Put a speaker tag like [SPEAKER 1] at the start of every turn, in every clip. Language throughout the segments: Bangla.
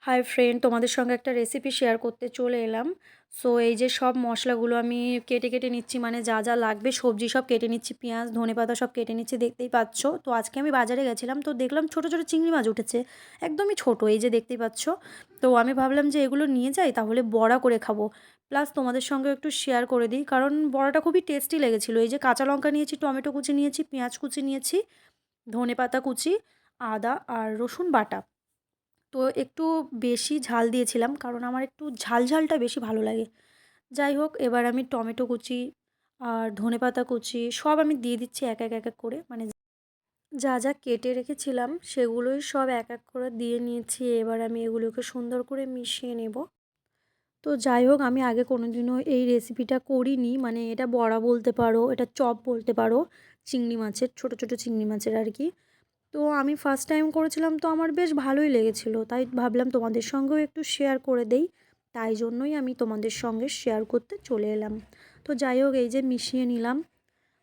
[SPEAKER 1] হাই ফ্রেন্ড, তোমাদের সঙ্গে একটা রেসিপি শেয়ার করতে চলে এলাম। সো এই যে সব মশলাগুলো আমি কেটে কেটে নিচ্ছি, মানে যা যা লাগবে সবজি সব কেটে নিচ্ছি, পেঁয়াজ ধনেপাতা সব কেটে নিচ্ছি, দেখতেই পাচ্ছ। তো আজকে আমি বাজারে গেছিলাম, তো দেখলাম ছোটো ছোটো চিংড়ি মাছ উঠেছে, একদমই ছোট, এই যে দেখতেই পাচ্ছ। তো আমি ভাবলাম যে এগুলো নিয়ে যাই, তাহলে বড়া করে খাবো, প্লাস তোমাদের সঙ্গে একটু শেয়ার করে দিই, কারণ বড়াটা খুবই টেস্টি লেগেছিলো। এই যে কাঁচা লঙ্কা নিয়েছি, টমেটো কুচি নিয়েছি, পেঁয়াজ কুচি নিয়েছি, ধনেপাতা কুচি, আদা আর রসুন বাটা। তো একটু বেশি ঝাল দিয়েছিলাম, কারণ আমার একটু ঝাল ঝালটা বেশি ভালো লাগে। যাই হোক, এবার আমি টমেটো কুচি আর ধনেপাতা কুচি সব আমি দিয়ে দিচ্ছি এক এক এক এক করে, মানে যা যা কেটে রেখেছিলাম সেগুলোই সব এক এক করে দিয়ে নিয়েছি। এবার আমি এগুলোকে সুন্দর করে মিশিয়ে নেব। তো যাই হোক, আমি আগে কোনোদিনও এই রেসিপিটা করিনি, মানে এটা বড়া বলতে পারো, এটা চপ বলতে পারো, চিংড়ি মাছের, ছোট ছোট চিংড়ি মাছের আর কি। তো আমি ফার্স্ট টাইম করেছিলাম, তো আমার বেশ ভালোই লেগেছিলো, তাই ভাবলাম তোমাদের সঙ্গেও একটু শেয়ার করে দেই। তাই জন্যই আমি তোমাদের সঙ্গে শেয়ার করতে চলে এলাম। তো যাই হোক, এই যে মিশিয়ে নিলাম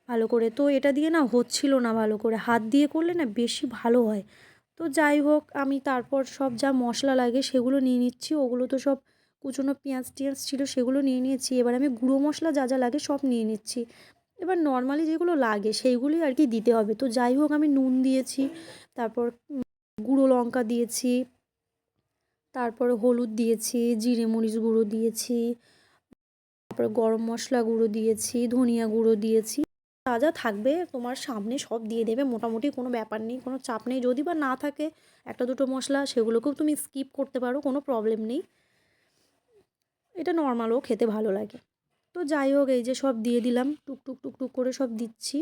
[SPEAKER 1] ভালো করে। তো এটা দিয়ে না হচ্ছিল না ভালো করে, হাত দিয়ে করলে না বেশি ভালো হয়। তো যাই হোক, আমি তারপর সব যা মশলা লাগে সেগুলো নিয়ে নিচ্ছি। ওগুলো তো সব কুচনো পেঁয়াজ টিয়াজ ছিল, সেগুলো নিয়ে নিয়েছি। এবার আমি গুঁড়ো মশলা যা যা লাগে সব নিয়ে নিচ্ছি। এবার নর্মালি যেগুলো লাগে সেইগুলোই আর কি দিতে হবে। তো যাই হোক, আমি নুন দিয়েছি, তারপর গুঁড়ো লঙ্কা দিয়েছি, তারপরে হলুদ দিয়েছি, জিরে মরিচ গুঁড়ো দিয়েছি, তারপরে গরম মশলা গুঁড়ো দিয়েছি, ধনিয়া গুঁড়ো দিয়েছি। যা যা থাকবে তোমার সামনে সব দিয়ে দেবে, মোটামুটি কোনো ব্যাপার নেই, কোনো চাপ নেই। যদি বা না থাকে একটা দুটো মশলা, সেগুলোকেও তুমি স্কিপ করতে পারো, কোনো প্রবলেম নেই। এটা নর্মালও খেতে ভালো লাগে। তো যাই হোক, এই যে সব দিয়ে দিলাম, টুকটুক টুকটুক করে সব দিচ্ছি,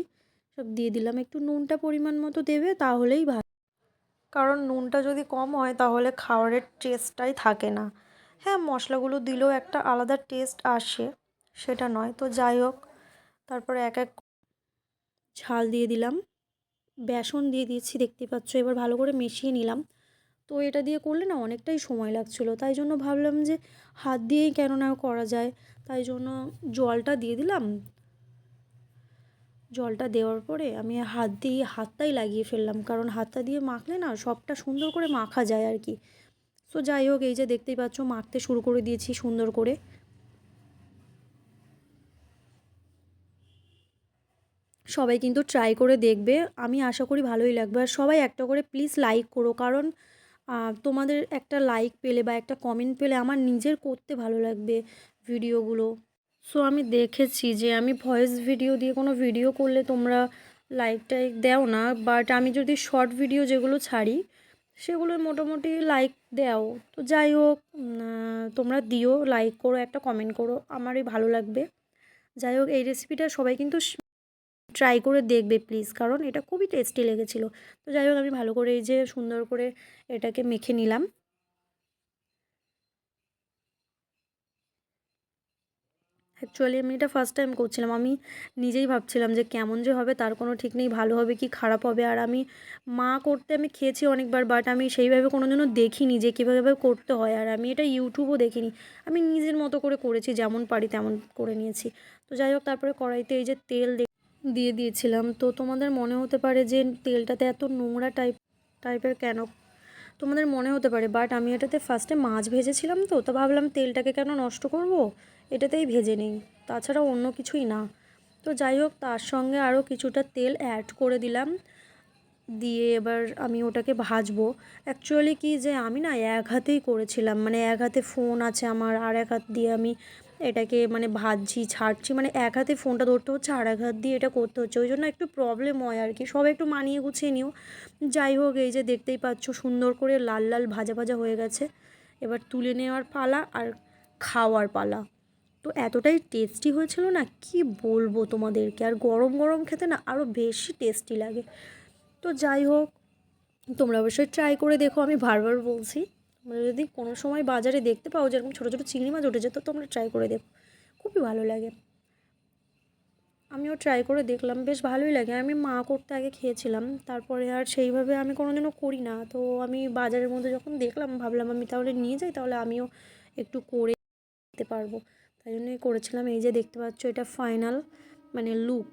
[SPEAKER 1] সব দিয়ে দিলাম। একটু নুনটা পরিমাণ মতো দেবে, তাহলেই ভালো, কারণ নুনটা যদি কম হয় তাহলে খাবারের টেস্টটাই থাকে না। হ্যাঁ, মশলাগুলো দিলেও একটা আলাদা টেস্ট আসে, সেটা নয়। তো যাই হোক, তারপরে এক এক ঝাল দিয়ে দিলাম, বেসন দিয়ে দিয়েছি, দেখতে পাচ্ছ। এবার ভালো করে মিশিয়ে নিলাম। তো এটা দিয়ে করলে না অনেকটাই সময় লাগছিলো, তাই জন্য ভাবলাম যে হাত দিয়েই কেন না করা যায়। তাই জন্য জলটা দিয়ে দিলাম। জলটা দেওয়ার পরে আমি হাত দিয়ে হাতটাই লাগিয়ে ফেললাম, কারণ হাতটা দিয়ে মাখলে না সবটা সুন্দর করে মাখা যায় আর কি। তো যাই হোক, এই যে দেখতেই পাচ্ছ মাখতে শুরু করে দিয়েছি সুন্দর করে। সবাই কিন্তু ট্রাই করে দেখবে, আমি আশা করি ভালোই লাগবে। আর সবাই একটা করে প্লিজ লাইক করো, কারণ তোমাদের একটা লাইক পেলে বা একটা কমেন্ট পেলে আমার নিজের করতে ভালো লাগবে ভিডিওগুলো। সো আমি দেখেছি যে আমি ভয়েস ভিডিও দিয়ে কোনো ভিডিও করলে তোমরা লাইক টাইক দাও না, বাট আমি যদি শর্ট ভিডিও যেগুলো ছাড়ি সেগুলো মোটামুটি লাইক দাও। তো যাই হোক, তোমরা দিও, লাইক করো, একটা কমেন্ট করো, আমারই ভালো লাগবে। যাই হোক, এই রেসিপিটা সবাই কিন্তু ট্রাই করে দেখবে প্লিজ, কারণ এটা খুবই টেস্টি লেগেছিলো। তো যাই হোক, আমি ভালো করে এই যে সুন্দর করে এটাকে মেখে নিলাম। অ্যাকচুয়ালি আমি এটা ফার্স্ট টাইম করছিলাম, আমি নিজেই ভাবছিলাম যে কেমন যে হবে, তার কোনো ঠিক নেই, ভালো হবে কি খারাপ হবে। আর আমি মা করতে আমি খেয়েছি অনেকবার, বাট আমি সেইভাবে কোনোদিনও দেখিনি যে কীভাবে করতে হয়। আর আমি এটা ইউটিউবও দেখিনি, আমি নিজের মতো করে করেছি, যেমন পারি তেমন করে নিয়েছি। তো যাই হোক, তারপরে কড়াইতে এই যে তেল দিয়ে দিয়েছিলাম। তো তোমাদের মনে হতে পারে যে তেলটাতে এত নোংরা টাইপের কেন, তোমাদের মনে হতে পারে, বাট আমি এটাতে ফার্স্টে মাছ ভেজেছিলাম, তো ভাবলাম তেলটাকে কেন নষ্ট করব, এটাতেই ভেজে নিই, তাছাড়া অন্য কিছুই না। তো যাই হোক, তার সঙ্গে আরও কিছুটা তেল অ্যাড করে দিলাম, দিয়ে এবার আমি ওটাকে ভাজবো। অ্যাকচুয়ালি কি যে আমি না এক হাতেই করেছিলাম, মানে এক হাতে ফোন আছে আমার, আর এক হাত দিয়ে আমি এটাকে মানে ভাজছি ছাড়ছি, মানে এক হাতে ফোনটা ধরতে হচ্ছে আর এক হাত দিয়ে এটা করতে হচ্ছে, ওই জন্য একটু প্রবলেম হয় আর কি। সবাই একটু মানিয়ে গুছিয়ে নিও। যাই হোক, এই যে দেখতেই পাচ্ছ সুন্দর করে লাল লাল ভাজা ভাজা হয়ে গেছে। এবার তুলে নেওয়ার পালা আর খাওয়ার পালা। তো এতটাই টেস্টি হয়েছিল না, কি বলবো তোমাদেরকে, আর গরম গরম খেতে না আরও বেশি টেস্টি লাগে। তো যাই হোক, তোমরা অবশ্যই ট্রাই করে দেখো, আমি বারবার বলছি। তোমরা যদি কোনো সময় বাজারে দেখতে পাও যেরকম ছোটো ছোটো চিংড়ি মাছ উঠেছে, তো তোমরা ট্রাই করে দেখো, খুবই ভালো লাগে। আমিও ট্রাই করে দেখলাম, বেশ ভালোই লাগে। আমি মা করতে আগে খেয়েছিলাম, তারপরে আর সেইভাবে আমি কোনোদিনও করি না। তো আমি বাজারের মধ্যে যখন দেখলাম, ভাবলাম আমি তাহলে নিয়ে যাই, তাহলে আমিও একটু করে দিতে পারবো, তাই জন্যই করেছিলাম। এই যে দেখতে পাচ্ছ, এটা ফাইনাল মানে লুক।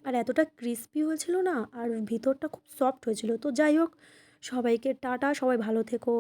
[SPEAKER 1] আর এতটা ক্রিস্পি হয়েছিল না, আর ভিতরটা খুব সফট হয়েছিল। তো যাই হোক, সবাইকে টাটা, সবাই ভালো থেকো।